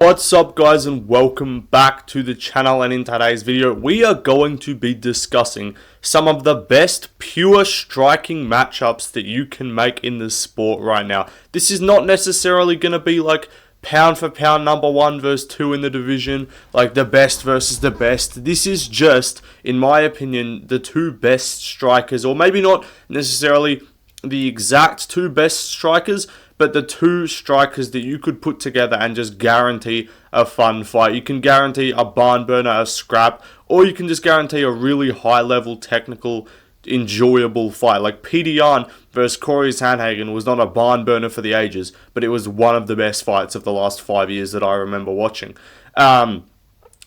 What's up guys, and welcome back to the channel. And in today's video we are going to be discussing some of the best pure striking matchups that you can make in the sport right now. This is not necessarily going to be like pound for pound number 1 versus 2 in the division, like the best versus the best. This is just, in my opinion, the two best strikers, or maybe not necessarily the exact two best strikers, but the two strikers that you could put together and just guarantee a fun fight. You can guarantee a barn burner, a scrap, or you can just guarantee a really high level technical enjoyable fight. Like Peter Yan versus Corey Sandhagen was not a barn burner for the ages, but it was one of the best fights of the last 5 years that I remember watching.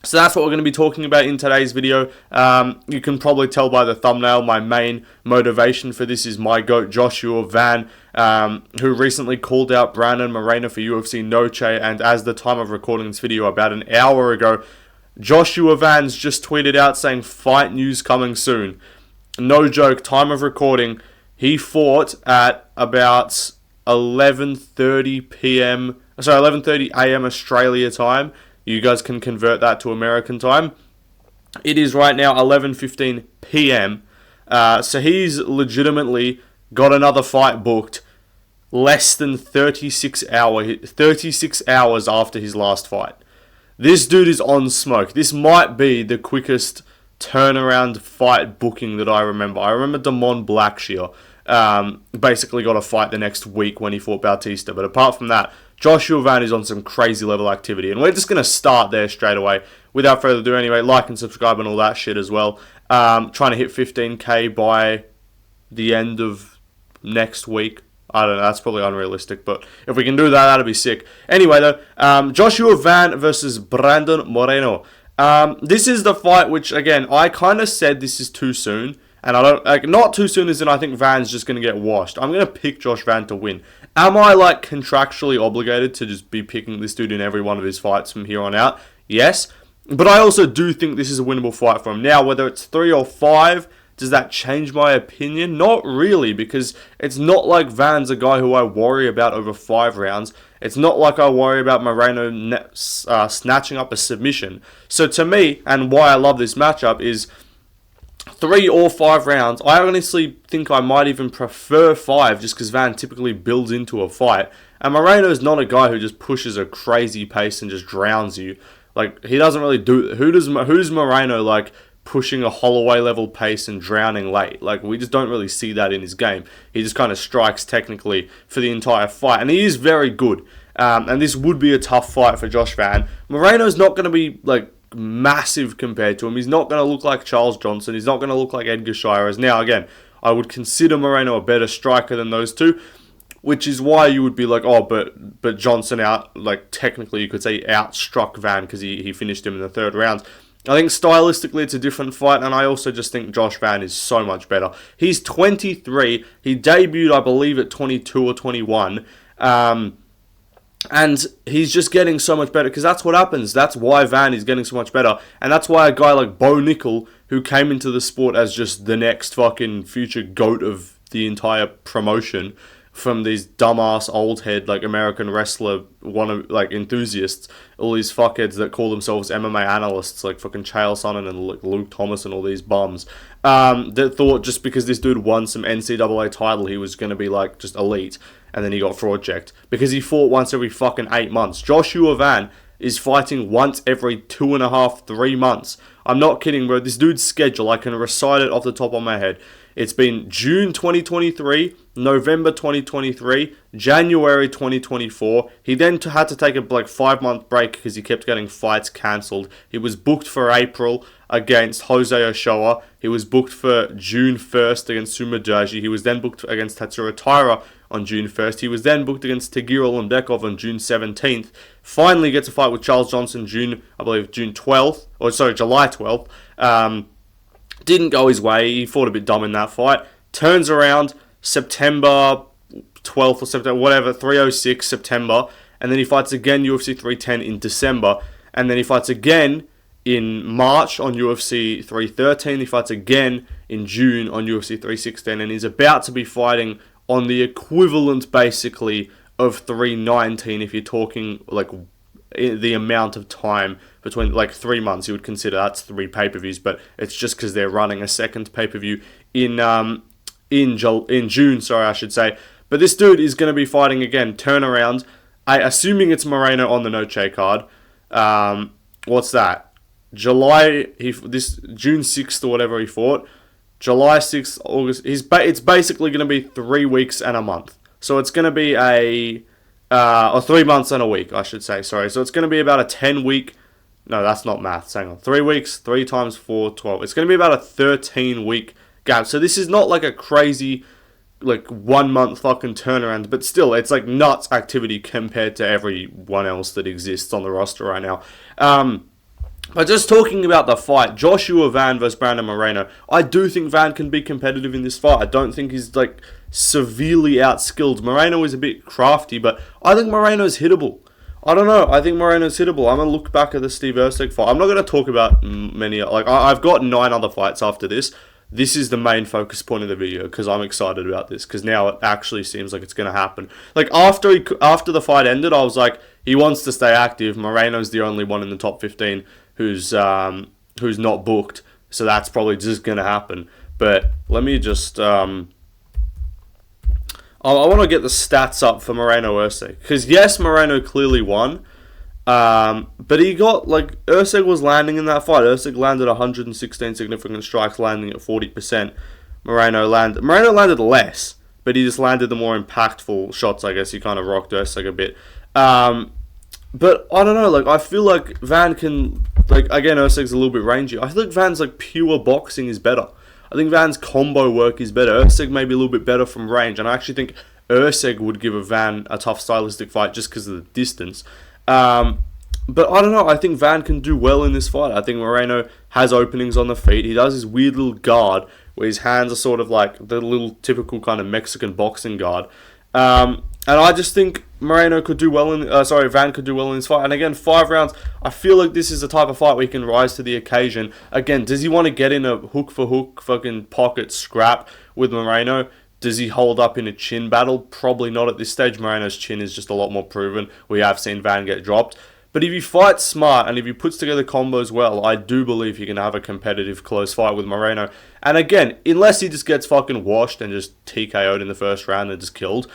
So that's what we're going to be talking about in today's video. You can probably tell by the thumbnail, my main motivation for this is my GOAT, Joshua Van, who recently called out Brandon Moreno for UFC Noche, and as the time of recording this video, about an hour ago, Joshua Van's just tweeted out saying, "Fight news coming soon." No joke, time of recording, he fought at about 11:30 a.m. Australia time. You guys can convert that to American time. It is right now 11:15 p.m. So he's legitimately got another fight booked less than 36 hours after his last fight. This dude is on smoke. This might be the quickest turnaround fight booking that I remember. I remember Damon Blackshear basically got a fight the next week when he fought Bautista. But apart from that, Joshua Van is on some crazy level activity. And we're just going to start there straight away. Without further ado anyway, like and subscribe and all that shit as well. Trying to hit 15k by the end of next week. I don't know, that's probably unrealistic, but if we can do that, that'd be sick. Anyway though, Joshua Van versus Brandon Moreno. This is the fight which, again, I kind of said this is too soon. And I don't, like, not too soon as in I think Van's just going to get washed. I'm going to pick Josh Van to win. Am I, like, contractually obligated to just be picking this dude in every one of his fights from here on out? Yes. But I also do think this is a winnable fight for him. Now, whether it's 3 or 5, does that change my opinion? Not really, because it's not like Van's a guy who I worry about over 5 rounds. It's not like I worry about Moreno snatching up a submission. So to me, and why I love this matchup is 3 or 5 rounds. I honestly think I might even prefer 5 just because Van typically builds into a fight. And Moreno is not a guy who just pushes a crazy pace and just drowns you. Like, he doesn't really do... Who's Moreno, like, pushing a Holloway level pace and drowning late? Like, we just don't really see that in his game. He just kind of strikes technically for the entire fight. And he is very good. And this would be a tough fight for Josh Van. Moreno's not going to be, like, massive compared to him. He's not going to look like Charles Johnson. He's not going to look like Edgar Shires. Now, again, I would consider Moreno a better striker than those two, which is why you would be like, oh, but Johnson technically you could say outstruck Van because he finished him in the 3rd round. I think stylistically it's a different fight, and I also just think Josh Van is so much better. He's 23. He debuted, I believe, at 22 or 21. And he's just getting so much better, because that's what happens. That's why Van is getting so much better. And that's why a guy like Bo Nickel, who came into the sport as just the next fucking future GOAT of the entire promotion, from these dumbass old head, like, American wrestler enthusiasts, all these fuckheads that call themselves MMA analysts, like fucking Chael Sonnen and like Luke Thomas and all these bums, that thought just because this dude won some NCAA title, he was going to be like just elite. And then he got fraud checked because he fought once every fucking 8 months. Joshua Van is fighting once every 2.5, 3 months. I'm not kidding, bro. This dude's schedule, I can recite it off the top of my head. It's been June 2023, November 2023, January 2024. He then had to take a 5-month break because he kept getting fights cancelled. He was booked for April against Jose Ochoa. He was booked for June 1st against Sumidaji. He was then booked against Tatsuro Taira on June 1st. He was then booked against Tagir Olenbekov on June 17th. Finally gets a fight with Charles Johnson July 12th. Didn't go his way. He fought a bit dumb in that fight. Turns around September 12th or September, whatever, 306 September. And then he fights again UFC 310 in December. And then he fights again in March on UFC 313. He fights again in June on UFC 316. And he's about to be fighting on the equivalent, basically, of 319 if you're talking, like, the amount of time between, like 3 months. You would consider that's 3 pay-per-views, but it's just because they're running a second pay-per-view in June. Sorry, I should say. But this dude is going to be fighting again. Turnaround. Assuming it's Moreno on the Noche card. What's that? This June 6th or whatever he fought. July 6th, August. It's basically going to be 3 weeks and a month. So it's going to be or 3 months and a week, I should say. Sorry. So it's going to be about a 10-week. No, that's not maths. Hang on. 3 weeks, 3 times 4, 12. It's going to be about a 13-week gap. So this is not like a crazy, like 1 month fucking turnaround, but still, it's like nuts activity compared to everyone else that exists on the roster right now. But just talking about the fight, Joshua Van versus Brandon Moreno, I do think Van can be competitive in this fight. I don't think he's like severely outskilled. Moreno is a bit crafty, but I think Moreno's hittable. I don't know. I think Moreno's hittable. I'm going to look back at the Steve Erceg fight. I'm not going to talk about many. Like I've got 9 other fights after this. This is the main focus point of the video because I'm excited about this because now it actually seems like it's going to happen. Like after the fight ended, I was like, he wants to stay active. Moreno's the only one in the top 15 who's not booked, so that's probably just going to happen. But let me just I want to get the stats up for Moreno Erceg because yes, Moreno clearly won. But he got, like, Erceg was landing in that fight. Erceg landed 116 significant strikes, landing at 40%. Moreno landed less, but he just landed the more impactful shots, I guess. He kind of rocked Erceg a bit. But I don't know, like, I feel like Van can, like, again, Erceg's a little bit rangy. I feel like Van's, like, pure boxing is better. I think Van's combo work is better. Erceg may be a little bit better from range, and I actually think Erceg would give a Van a tough stylistic fight just because of the distance. But I don't know, I think Van can do well in this fight. I think Moreno has openings on the feet. He does his weird little guard where his hands are sort of like the little typical kind of Mexican boxing guard. And I just think Van could do well in this fight. And again, 5 rounds, I feel like this is the type of fight where he can rise to the occasion. Again, does he want to get in a hook for hook fucking pocket scrap with Moreno? Does he hold up in a chin battle? Probably not at this stage. Moreno's chin is just a lot more proven. We have seen Van get dropped. But if he fights smart and if he puts together combos well, I do believe he can have a competitive close fight with Moreno. And again, unless he just gets fucking washed and just TKO'd in the first round and just killed,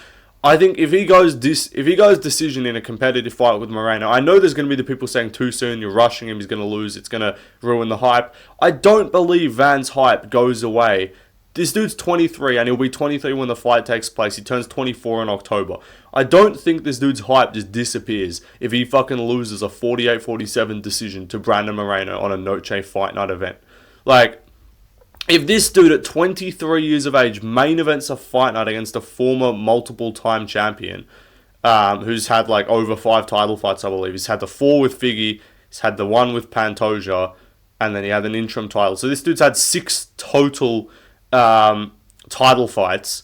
I think if he goes decision in a competitive fight with Moreno, I know there's going to be the people saying too soon, you're rushing him, he's going to lose, it's going to ruin the hype. I don't believe Van's hype goes away. This dude's 23 and he'll be 23 when the fight takes place. He turns 24 in October. I don't think this dude's hype just disappears if he fucking loses a 48-47 decision to Brandon Moreno on a Noche Fight Night event. Like, if this dude at 23 years of age main events a fight night against a former multiple-time champion who's had like over 5 title fights, I believe. He's had the 4 with Figgy, he's had the 1 with Pantoja, and then he had an interim title. So this dude's had 6 total title fights,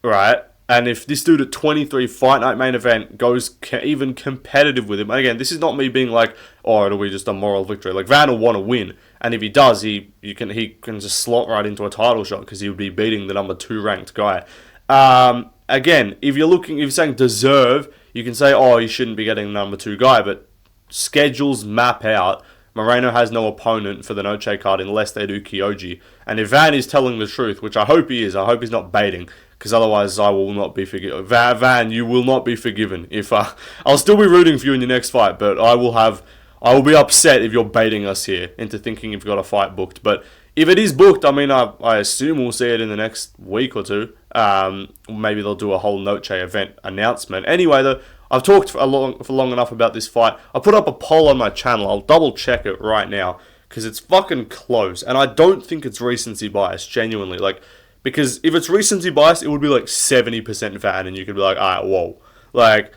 right? And if this dude at 23 fight night main event goes even competitive with him, again, this is not me being like, oh, it'll be just a moral victory. Like, Van will want to win, and if he does, he can just slot right into a title shot because he would be beating the number 2 ranked guy. Again, if you're saying deserve, you can say, oh, he shouldn't be getting the number 2 guy, but schedules map out. Moreno has no opponent for the Noche card unless they do Kyoji. And if Van is telling the truth, which I hope he is, I hope he's not baiting, because otherwise I will not be forgiven. Van, you will not be forgiven. If I'll still be rooting for you in your next fight, but I will be upset if you're baiting us here into thinking you've got a fight booked. But if it is booked, I mean, I assume we'll see it in the next week or 2. Maybe they'll do a whole Noche event announcement. Anyway, though, I've talked for long enough about this fight. I put up a poll on my channel. I'll double check it right now because it's fucking close. And I don't think it's recency bias, genuinely. Like, because if it's recency bias, it would be like 70% Van and you could be like, alright, whoa. Like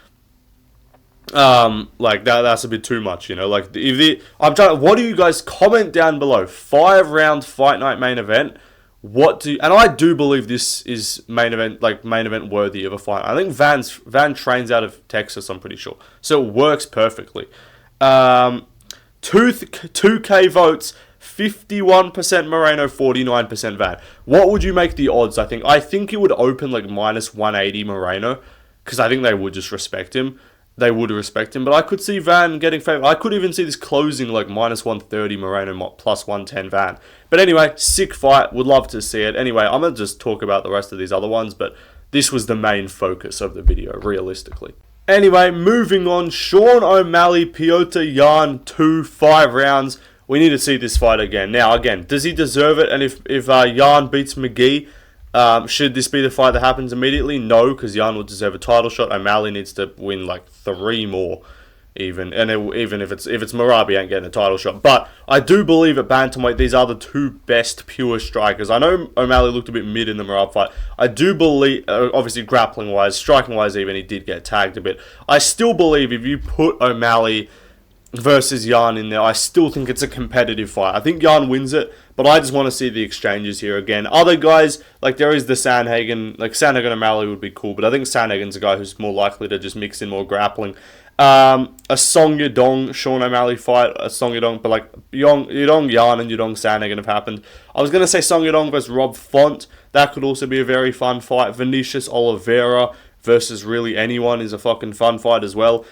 that's a bit too much, you know? Like, what do you guys comment down below? 5-round fight night main event. And I do believe this is main event worthy of a fight. I think Van trains out of Texas, I'm pretty sure. So it works perfectly. 2K votes, 51% Moreno, 49% Van. What would you make the odds, I think? I think it would open like -180 Moreno, because I think they would just respect him. they would respect him. But I could see Van getting favored. I could even see this closing like -130 Moreno, plus 110 Van. But anyway, sick fight. Would love to see it. Anyway, I'm going to just talk about the rest of these other ones, but this was the main focus of the video, realistically. Anyway, moving on. Sean O'Malley, Piotr Yan, 5 rounds. We need to see this fight again. Now, again, does he deserve it? And if Yan beats McGee, should this be the fight that happens immediately? No, because Yan would deserve a title shot. O'Malley needs to win like 3 more, even. And even if it's Merab, he ain't getting a title shot. But I do believe at bantamweight, these are the 2 best pure strikers. I know O'Malley looked a bit mid in the Merab fight. I do believe, obviously grappling wise, striking wise, even he did get tagged a bit. I still believe if you put O'Malley versus Yan in there, I still think it's a competitive fight. I think Yan wins it, but I just want to see the exchanges here again. Other guys, like there is the Sandhagen, like Sandhagen O'Malley would be cool, but I think Sandhagen's a guy who's more likely to just mix in more grappling. A Song Yadong Sean O'Malley fight, a Song Yadong, but like Yadong Yan and Yadong Sandhagen have happened. I was going to say Song Yadong versus Rob Font. That could also be a very fun fight. Vinicius Oliveira versus really anyone is a fucking fun fight as well.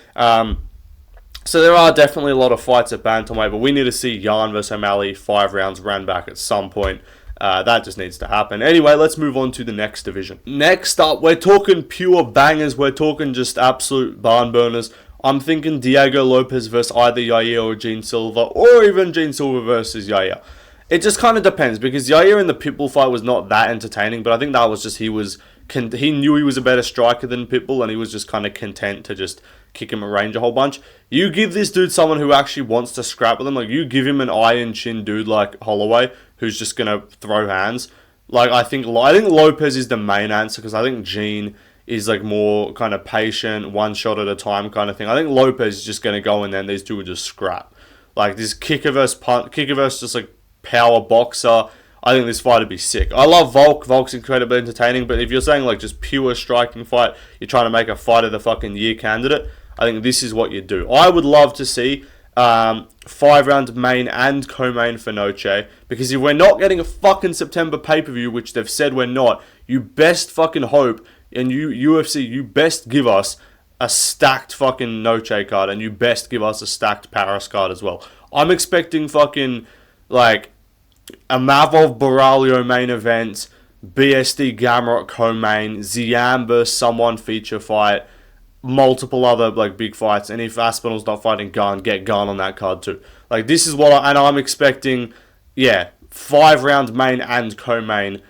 So there are definitely a lot of fights at bantamweight, but we need to see Yan versus O'Malley 5 rounds ran back at some point. That just needs to happen. Anyway, let's move on to the next division. Next up, we're talking pure bangers. We're talking just absolute barn burners. I'm thinking Diego Lopez versus either Yair or Gene Silva, or even Gene Silva versus Yair. It just kind of depends, because Yair in the Pitbull fight was not that entertaining, but I think that was just he knew he was a better striker than Pitbull, and he was just kind of content to just kick him at range a whole bunch. You give this dude someone who actually wants to scrap with him, like you give him an iron chin dude like Holloway, who's just gonna throw hands. Like I think Lopez is the main answer, because I think Gene is like more kind of patient, one shot at a time kind of thing. I think Lopez is just gonna go in there and these two would just scrap. Like this kicker versus just like power boxer. I think this fight would be sick. I love Volk. Volk's incredibly entertaining, but if you're saying like just pure striking fight, you're trying to make a fight of the fucking year candidate, I think this is what you do. I would love to see 5 round main and co-main for Noche, because if we're not getting a fucking September pay-per-view, which they've said we're not, you best fucking hope, and UFC, you best give us a stacked fucking Noche card, and you best give us a stacked Paris card as well. I'm expecting fucking like a Mavov Baralio main event, BSD Gamrot co-main, Ziam versus someone feature fight, multiple other like big fights, and if Aspinall's not fighting Gunn, get Gunn on that card too. Like this is what I'm expecting. 5 round main and co-main,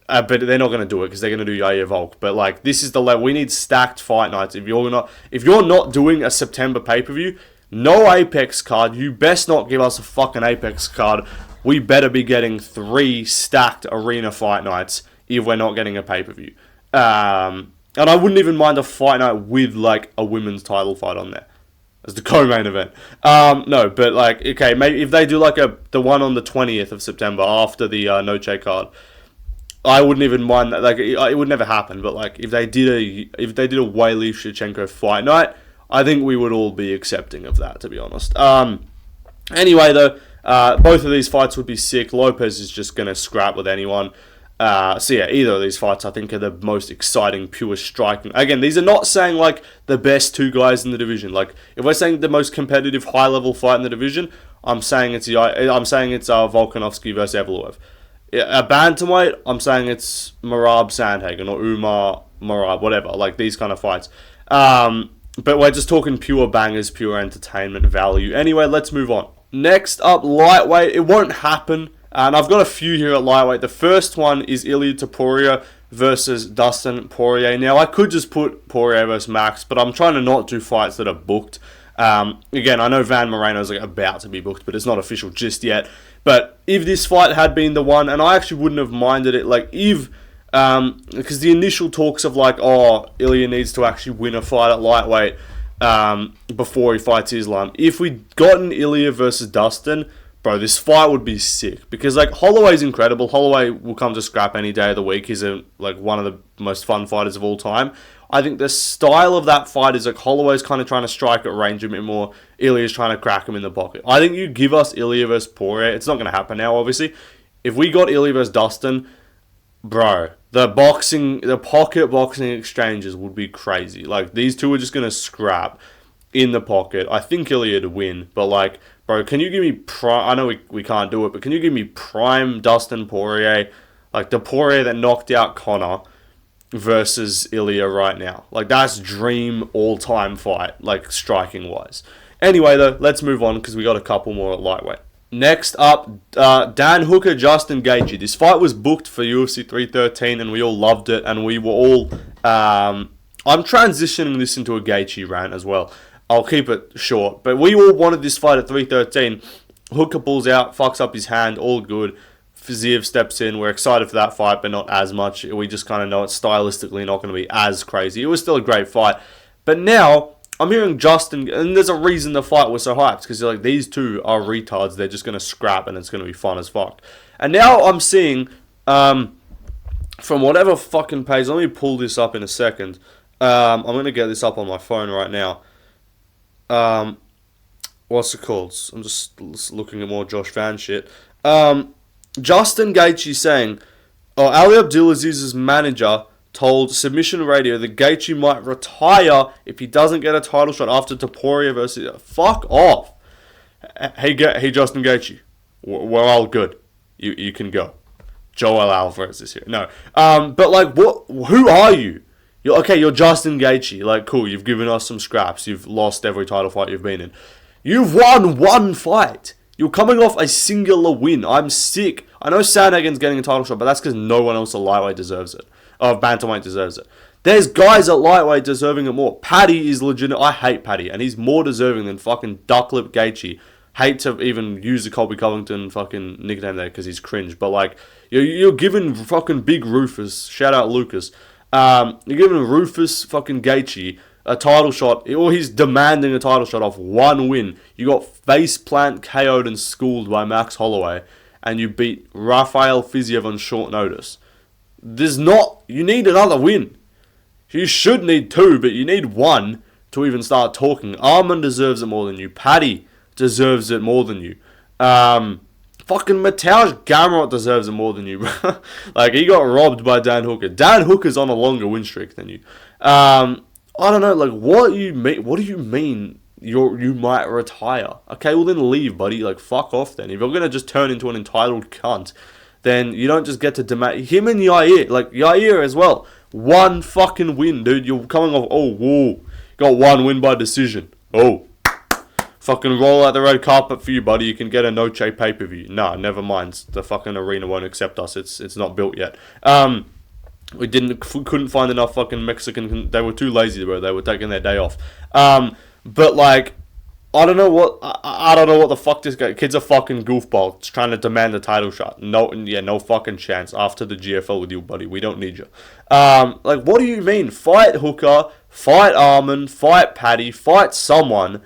but they're not going to do it because they're going to do Yair Volk. But like this is the level. We need stacked fight nights. If you're not doing a September pay-per-view, no Apex card. You best not give us a fucking Apex card. We better be getting 3 stacked arena fight nights if we're not getting a pay-per-view. And I wouldn't even mind a fight night with like a women's title fight on there as the co-main event. No, but like, okay, maybe if they do like the one on the 20th of September after the Noche card, I wouldn't even mind that. Like, it would never happen. But like, if they did a Weili Shevchenko fight night, I think we would all be accepting of that, to be honest. Anyway, though, both of these fights would be sick. Lopez is just gonna scrap with anyone. So yeah, either of these fights I think are the most exciting, pure striking. Again, these are not saying like the best 2 guys in the division. Like if we're saying the most competitive, high level fight in the division, I'm saying it's Volkanovski versus Evloev. A bantamweight, I'm saying it's Merab Sandhagen or Umar Merab, whatever. Like these kind of fights. But we're just talking pure bangers, pure entertainment value. Anyway, let's move on. Next up, lightweight. It won't happen. And I've got a few here at lightweight. The first one is Ilia Topuria versus Dustin Poirier. Now, I could just put Poirier versus Max, but I'm trying to not do fights that are booked. Again, I know Van Moreno's like about to be booked, but it's not official just yet. But if this fight had been the one, and I actually wouldn't have minded it, like if, because the initial talks of like, oh, Ilia needs to actually win a fight at lightweight before he fights Islam. If we'd gotten Ilia versus Dustin, bro, this fight would be sick. Because, like, Holloway's incredible. Holloway will come to scrap any day of the week. He's, one of the most fun fighters of all time. I think the style of that fight is, like, Holloway's kind of trying to strike at range a bit more. Ilya's trying to crack him in the pocket. I think you give us Ilia versus Poirier. It's not going to happen now, obviously. If we got Ilia versus Dustin, Bro, the pocket boxing exchanges would be crazy. Like, these two are just gonna scrap in the pocket. I think Ilya to win, but like, bro, can you give me prime? I know we can't do it, but can you give me prime Dustin Poirier, like the Poirier that knocked out Conor versus Ilya right now? Like, that's dream all-time fight, like striking wise. Anyway, though, let's move on because we got a couple more at lightweight. Next up, Dan Hooker, Justin Gaethje. This fight was booked for UFC 313, and we all loved it, and we were all. I'm transitioning this into a Gaethje rant as well. I'll keep it short, but we all wanted this fight at 313. Hooker pulls out, fucks up his hand, all good. Fiziev steps in. We're excited for that fight, but not as much. We just kind of know it's stylistically not going to be as crazy. It was still a great fight, but now I'm hearing Justin, and there's a reason the fight was so hyped, because like, these two are retards. They're just going to scrap, and it's going to be fun as fuck. And now I'm seeing, from whatever fucking page, let me pull this up in a second. I'm going to get this up on my phone right now. What's it called? I'm just looking at more Josh Van shit. Justin Gaethje saying, Ali Abdulaziz's manager told Submission Radio that Gaethje might retire if he doesn't get a title shot after Topuria versus... Fuck off. Hey Justin Gaethje. We're all good. You can go. Joel Alvarez is here. No. But like, what? Who are you? You're Justin Gaethje. Like, cool, you've given us some scraps. You've lost every title fight you've been in. You've won one fight. You're coming off a singular win. I'm sick. I know Sandhagen's getting a title shot, but that's because no one else at lightweight deserves it. Bantamweight deserves it. There's guys at lightweight deserving it more. Paddy is legitimate. I hate Paddy, and he's more deserving than fucking Ducklip Gaethje. Hate to even use the Colby Covington fucking nickname there because he's cringe, but like, you're giving fucking Big Rufus, shout out Lucas, you're giving Rufus fucking Gaethje a title shot, or he's demanding a title shot off one win. You got face plant KO'd and schooled by Max Holloway, and you beat Rafael Fiziev on short notice. You need another win. You should need two, but you need one to even start talking. Arman deserves it more than you. Paddy deserves it more than you. Fucking Mateusz Gamrot deserves it more than you, bro. Like, he got robbed by Dan Hooker. Dan Hooker's on a longer win streak than you. I don't know, like, what do you mean you might retire? Okay, well then leave, buddy. Like, fuck off then. If you're gonna just turn into an entitled cunt, then you don't just get to demand... Him and Yair, like, Yair as well. One fucking win, dude. You're coming off... Oh, whoa. Got one win by decision. Oh. Fucking roll out the red carpet for you, buddy. You can get a Noche pay-per-view. Nah, never mind. The fucking arena won't accept us. It's not built yet. We couldn't find enough fucking Mexican... They were too lazy, bro. They were taking their day off. But, like... I don't know what the fuck this guy... Kid's a fucking goofball. Just trying to demand a title shot. No fucking chance. After the GFL with you, buddy. We don't need you. Like, what do you mean? Fight Hooker. Fight Arman. Fight Paddy. Fight someone.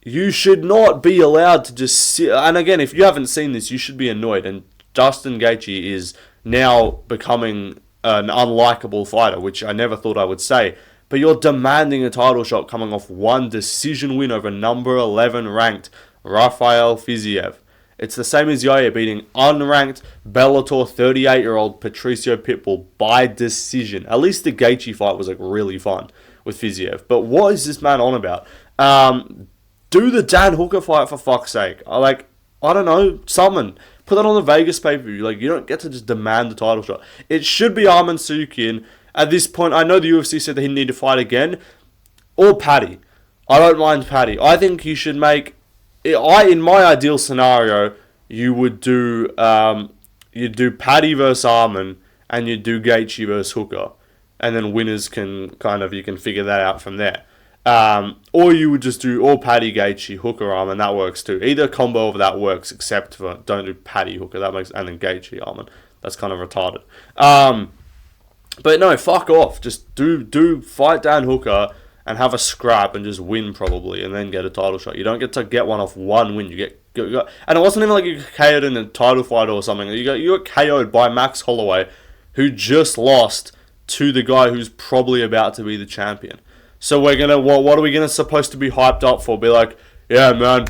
You should not be allowed to just sit... And again, if you haven't seen this, you should be annoyed. And Justin Gaethje is now becoming an unlikable fighter, which I never thought I would say. But you're demanding a title shot coming off one decision win over number 11 ranked Rafael Fiziev. It's the same as Yair beating unranked Bellator 38-year-old Patricio Pitbull by decision. At least the Gaethje fight was like really fun with Fiziev. But what is this man on about? Do the Dan Hooker fight for fuck's sake. I don't know, summon. Put that on the Vegas pay-per-view. Like, you don't get to just demand the title shot. It should be Arman Tsarukyan. At this point, I know the UFC said that he needed to fight again. Or Paddy. I don't mind Paddy. I think you should make... in my ideal scenario, you would do... you'd do Paddy versus Arman, and you'd do Gaethje versus Hooker. And then winners can you can figure that out from there. Or you would just do all Paddy, Gaethje, Hooker, Arman. That works too. Either combo of that works, except for don't do Paddy, Hooker. That makes... And then Gaethje, Arman. That's kind of retarded. But no, fuck off. Just do fight Dan Hooker and have a scrap and just win probably, and then get a title shot. You don't get to get one off one win. You get and it wasn't even like you got KO'd in a title fight or something. You got KO'd by Max Holloway, who just lost to the guy who's probably about to be the champion. So we're gonna what are we gonna supposed to be hyped up for? Be like, yeah, man,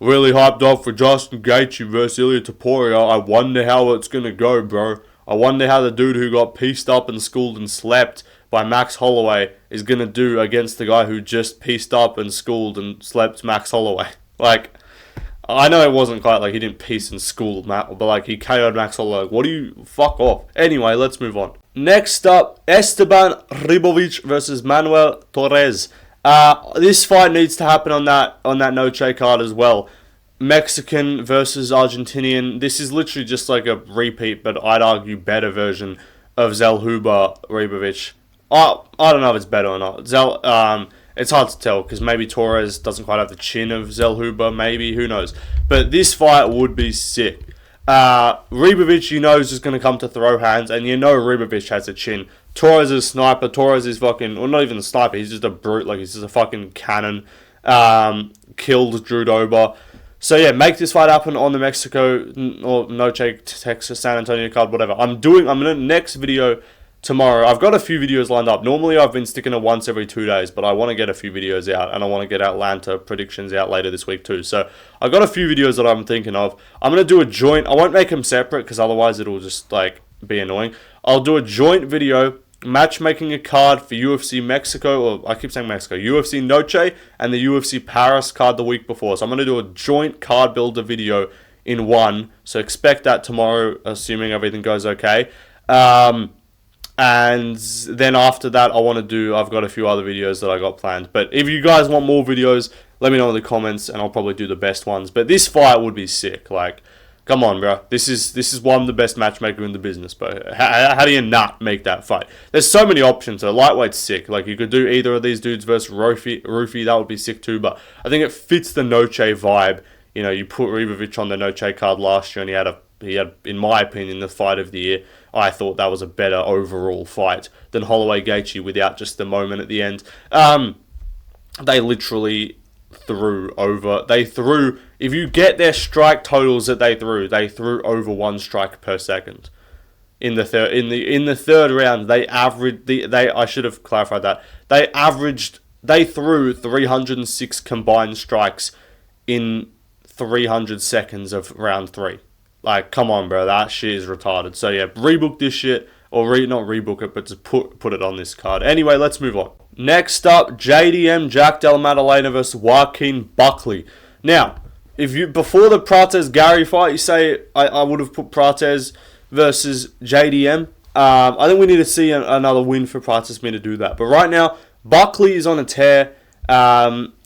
really hyped up for Justin Gaethje versus Ilya Topuria. I wonder how it's gonna go, bro. I wonder how the dude who got pieced up and schooled and slept by Max Holloway is going to do against the guy who just pieced up and schooled and slept Max Holloway. Like, I know it wasn't quite like he didn't piece and school Matt, but like he KO'd Max Holloway. What do you fuck off? Anyway, let's move on. Next up, Esteban Ribovic versus Manuel Torres. This fight needs to happen on that Noche card as well. Mexican versus Argentinian. This is literally just like a repeat, but I'd argue better version of Zellhuber Ribovic. I don't know if it's better or not. It's hard to tell because maybe Torres doesn't quite have the chin of Zellhuber. Maybe, who knows? But this fight would be sick. Ribovic, you know, is just going to come to throw hands, and you know Ribovic has a chin. Torres is a sniper. Torres is fucking, well, not even a sniper. He's just a brute. Like, he's just a fucking cannon. Killed Drew Dober. So yeah, make this fight happen on the Mexico or Noche, Texas, San Antonio card, whatever. I'm in the next video tomorrow. I've got a few videos lined up. Normally I've been sticking to once every 2 days, but I want to get a few videos out, and I want to get Atlanta predictions out later this week too. So I've got a few videos that I'm thinking of. I'm going to do a joint. I won't make them separate because otherwise it'll just like be annoying. I'll do a joint video matchmaking a card for UFC Mexico, or I keep saying Mexico, UFC Noche and the UFC Paris card the week before. So I'm going to do a joint card builder video in one. So expect that tomorrow, assuming everything goes okay. And then after that, I've got a few other videos that I got planned. But if you guys want more videos, let me know in the comments, and I'll probably do the best ones. But this fight would be sick. Like, come on, bro. This is one of the best matchmaker in the business, bro. How do you not make that fight? There's so many options. So lightweight's sick. Like, you could do either of these dudes versus Rufy. That would be sick too. But I think it fits the Noche vibe. You know, you put Ribovic on the Noche card last year, and he had, in my opinion, the fight of the year. I thought that was a better overall fight than Holloway Gaethje without just the moment at the end. They literally threw over. If you get their strike totals that they threw over 1 strike per second. In the third round, I should have clarified that. They threw 306 combined strikes in 300 seconds of round 3. Like, come on, bro. That shit is retarded. So, yeah, rebook this shit. Or not rebook it, but just put it on this card. Anyway, let's move on. Next up, JDM, Jack Della Maddalena versus Joaquin Buckley. Now, before the Prates-Gary fight, you say I would have put Prates versus JDM. I think we need to see another win for Prates for me to do that. But right now, Buckley is on a tear.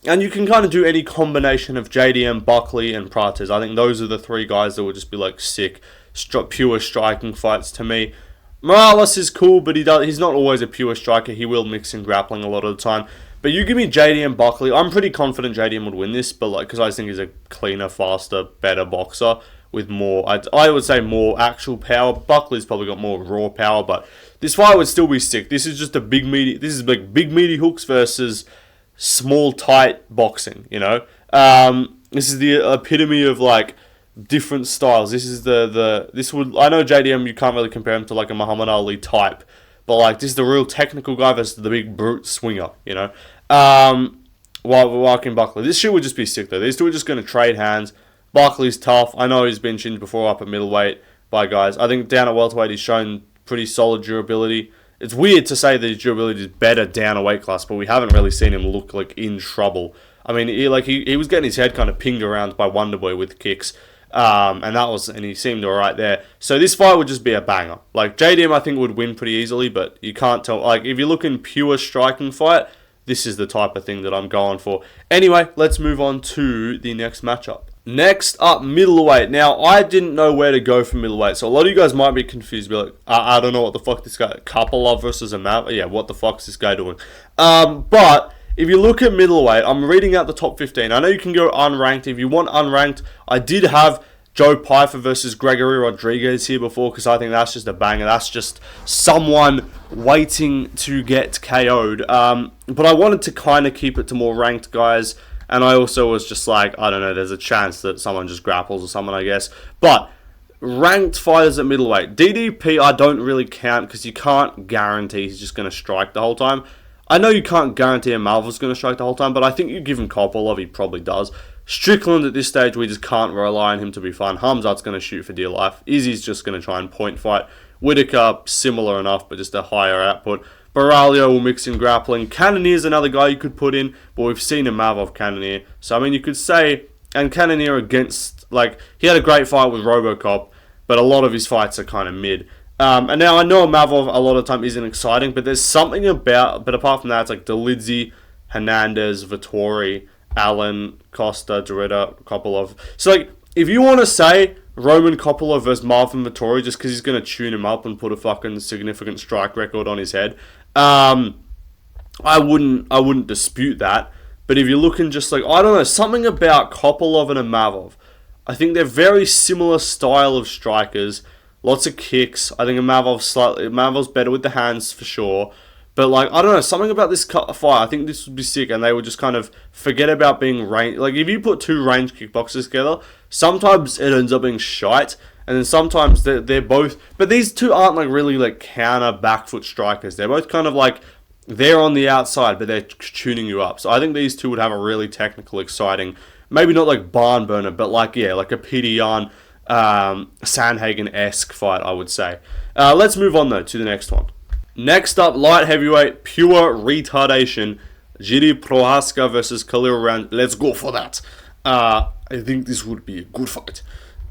And you can kind of do any combination of JDM, Buckley, and Prates. I think those are the 3 guys that would just be like sick, pure striking fights to me. Morales is cool, but he's not always a pure striker. He will mix in grappling a lot of the time. But you give me JDM, Buckley. I'm pretty confident JDM would win this, but because I think he's a cleaner, faster, better boxer with more, I would say more actual power. Buckley's probably got more raw power, but this fight would still be sick. This is just big meaty hooks versus small, tight boxing, you know? This is the epitome of, like, different styles. I know JDM, you can't really compare him to, like, a Muhammad Ali type, but, like, this is the real technical guy versus the big brute swinger, you know? Joaquin Buckley. This shit would just be sick, though. These two are just going to trade hands. Buckley's tough. I know he's been chinned before up at middleweight by guys. I think down at welterweight he's shown pretty solid durability. It's weird to say that his durability is better down a weight class, but we haven't really seen him look like in trouble. I mean, he was getting his head kind of pinged around by Wonderboy with kicks, and he seemed alright there. So this fight would just be a banger. Like, JDM I think would win pretty easily, but you can't tell. Like, if you're looking pure striking fight, this is the type of thing that I'm going for. Anyway, let's move on to the next matchup. Next up, middleweight. Now, I didn't know where to go for middleweight, so a lot of you guys might be confused. Be like, I don't know what the fuck this guy... Kapolov versus Amat. Yeah, what the fuck is this guy doing? But if you look at middleweight, I'm reading out the top 15. I know you can go unranked. If you want unranked, I did have Joe Pyfer versus Gregory Rodriguez here before, because I think that's just a banger. That's just someone waiting to get KO'd. But I wanted to kind of keep it to more ranked guys. And I also was just like, I don't know, there's a chance that someone just grapples or someone, I guess. But ranked fighters at middleweight. DDP I don't really count because you can't guarantee he's just going to strike the whole time. I know you can't guarantee Malva's going to strike the whole time, but I think you give him Kopolov, he probably does. Strickland at this stage, we just can't rely on him to be fun. Hamzat's going to shoot for dear life. Izzy's just going to try and point fight Whitaker, similar enough, but just a higher output. Baralio will mix in grappling. Cannonier's another guy you could put in, but we've seen a Mavov Cannonier. So, I mean, you could say, and Cannonier against, like, he had a great fight with Robocop, but a lot of his fights are kind of mid. And now I know Mavov a lot of time isn't exciting, but there's something about, but apart from that, it's like Dolidze, Hernandez, Vittori, Allen, Costa, Dorita, Kopolov. So, like, if you want to say Roman Kopolov versus Marvin Vittori just because he's going to tune him up and put a fucking significant strike record on his head, I wouldn't dispute that. But if you're looking just like, I don't know, something about Kopolov and a Mavov. I think they're very similar style of strikers. Lots of kicks. I think Mavov's better with the hands for sure. But, like, I don't know, something about this fight, I think this would be sick, and they would just kind of forget about being range. Like, if you put two range kickboxers together, sometimes it ends up being shite, and then sometimes they're both. But these two aren't, like, really, like, counter back foot strikers. They're both kind of, like, they're on the outside, but they're tuning you up. So I think these two would have a really technical, exciting, maybe not like barn burner, but, like, yeah, like a Peter Yan, Sandhagen-esque fight, I would say. Let's move on, though, to the next one. Next up, light heavyweight, pure retardation, Jiri Prohaska versus Khalil Rand. Let's go for that. I think this would be a good fight.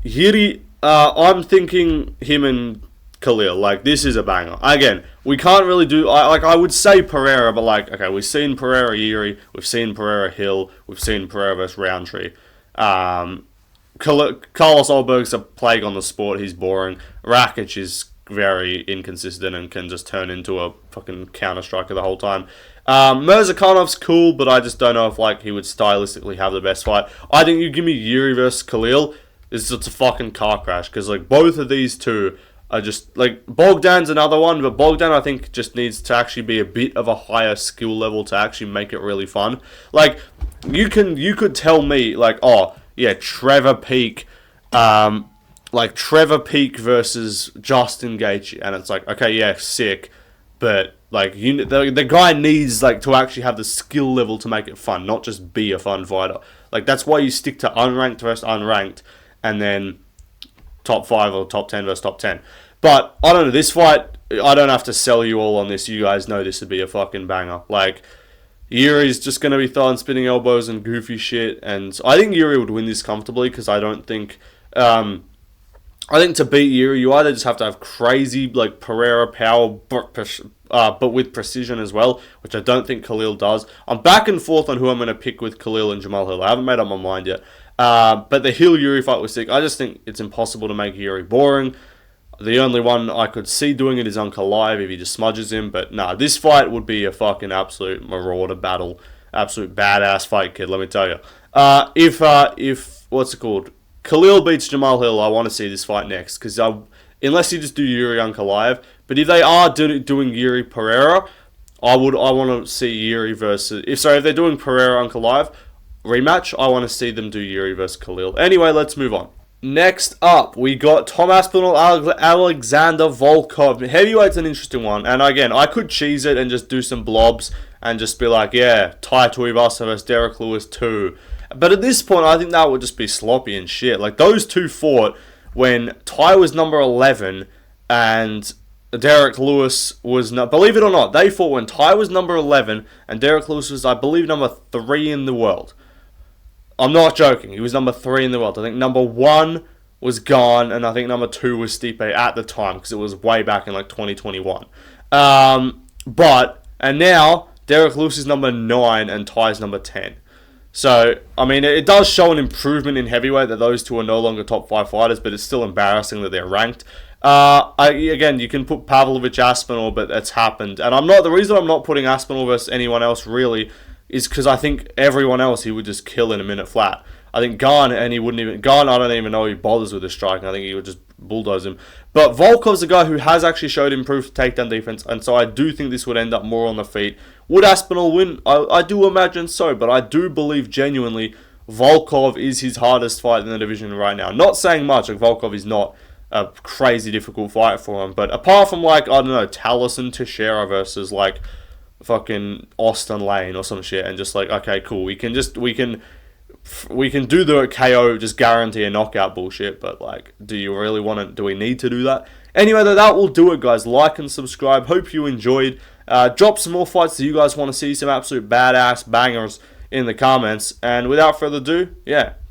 Jiri, I'm thinking him and Khalil. Like, this is a banger. Again, we can't really do, I would say Pereira, but, like, okay, we've seen Pereira Jiri, we've seen Pereira Hill, we've seen Pereira versus Roundtree. Carlos Olberg's a plague on the sport. He's boring. Rakic is very inconsistent and can just turn into a fucking counter striker the whole time. Mirzakhanov's cool, but I just don't know if, like, he would stylistically have the best fight. I think you give me Jiri versus Khalil, it's just a fucking car crash, because, like, both of these two are just, like, Bogdan's another one, but Bogdan, I think, just needs to actually be a bit of a higher skill level to actually make it really fun. Like, you could tell me, like, oh, yeah, Trevor Peak versus Justin Gaethje, and it's like, okay, yeah, sick, but, like, the guy needs, like, to actually have the skill level to make it fun, not just be a fun fighter. Like, that's why you stick to unranked versus unranked, and then top 5 or top 10 versus top 10. But, I don't know, this fight, I don't have to sell you all on this, you guys know this would be a fucking banger. Like, Yuri's just going to be throwing spinning elbows and goofy shit, and I think Yuri would win this comfortably, because I don't think, I think to beat Yuri, you either just have to have crazy, like, Pereira power, but with precision as well, which I don't think Khalil does. I'm back and forth on who I'm going to pick with Khalil and Jamal Hill. I haven't made up my mind yet. But the Hill-Yuri fight was sick. I just think it's impossible to make Yuri boring. The only one I could see doing it is Uncle Live if he just smudges him. But nah, this fight would be a fucking absolute marauder battle. Absolute badass fight, kid, let me tell you. If what's it called? Khalil beats Jamal Hill, I want to see this fight next. Because unless you just do Yuri Uncle Live. But if they are doing Yuri Pereira, I want to see Yuri versus... If they're doing Pereira Uncle Live rematch, I want to see them do Yuri versus Khalil. Anyway, let's move on. Next up, we got Tom Aspinall, Alexander Volkov. Heavyweight's an interesting one. And again, I could cheese it and just do some blobs and just be like, yeah, Tai Tuivasa versus Derek Lewis 2. But at this point, I think that would just be sloppy and shit. Like, those two fought when Tai was number 11 and Derek Lewis was not... Believe it or not, they fought when Tai was number 11 and Derek Lewis was, I believe, number 3 in the world. I'm not joking. He was number 3 in the world. I think number 1 was gone, and I think number 2 was Stipe at the time, because it was way back in, like, 2021. And now, Derek Lewis is number 9, and Ty's number 10. So, I mean, it does show an improvement in heavyweight that those two are no longer top 5 fighters, but it's still embarrassing that they're ranked. Again, you can put Pavlovich Aspinall, but that's happened. And the reason I'm not putting Aspinall versus anyone else, really, is because I think everyone else he would just kill in a minute flat. I think Garn, I don't even know he bothers with his striking. I think he would just bulldoze him. But Volkov's a guy who has actually showed improved takedown defense, and so I do think this would end up more on the feet. Would Aspinall win? I do imagine so, but I do believe genuinely Volkov is his hardest fight in the division right now. Not saying much, like Volkov is not a crazy difficult fight for him, but apart from, like, I don't know, Taliesin Teixeira versus, like, fucking Austin Lane or some shit, and just like, okay, cool, we can do the KO, just guarantee a knockout bullshit, but, like, do we need to do that? Anyway, though, that will do it, guys. Like and subscribe. Hope you enjoyed. Drop some more fights that you guys want to see, some absolute badass bangers in the comments. And without further ado, yeah,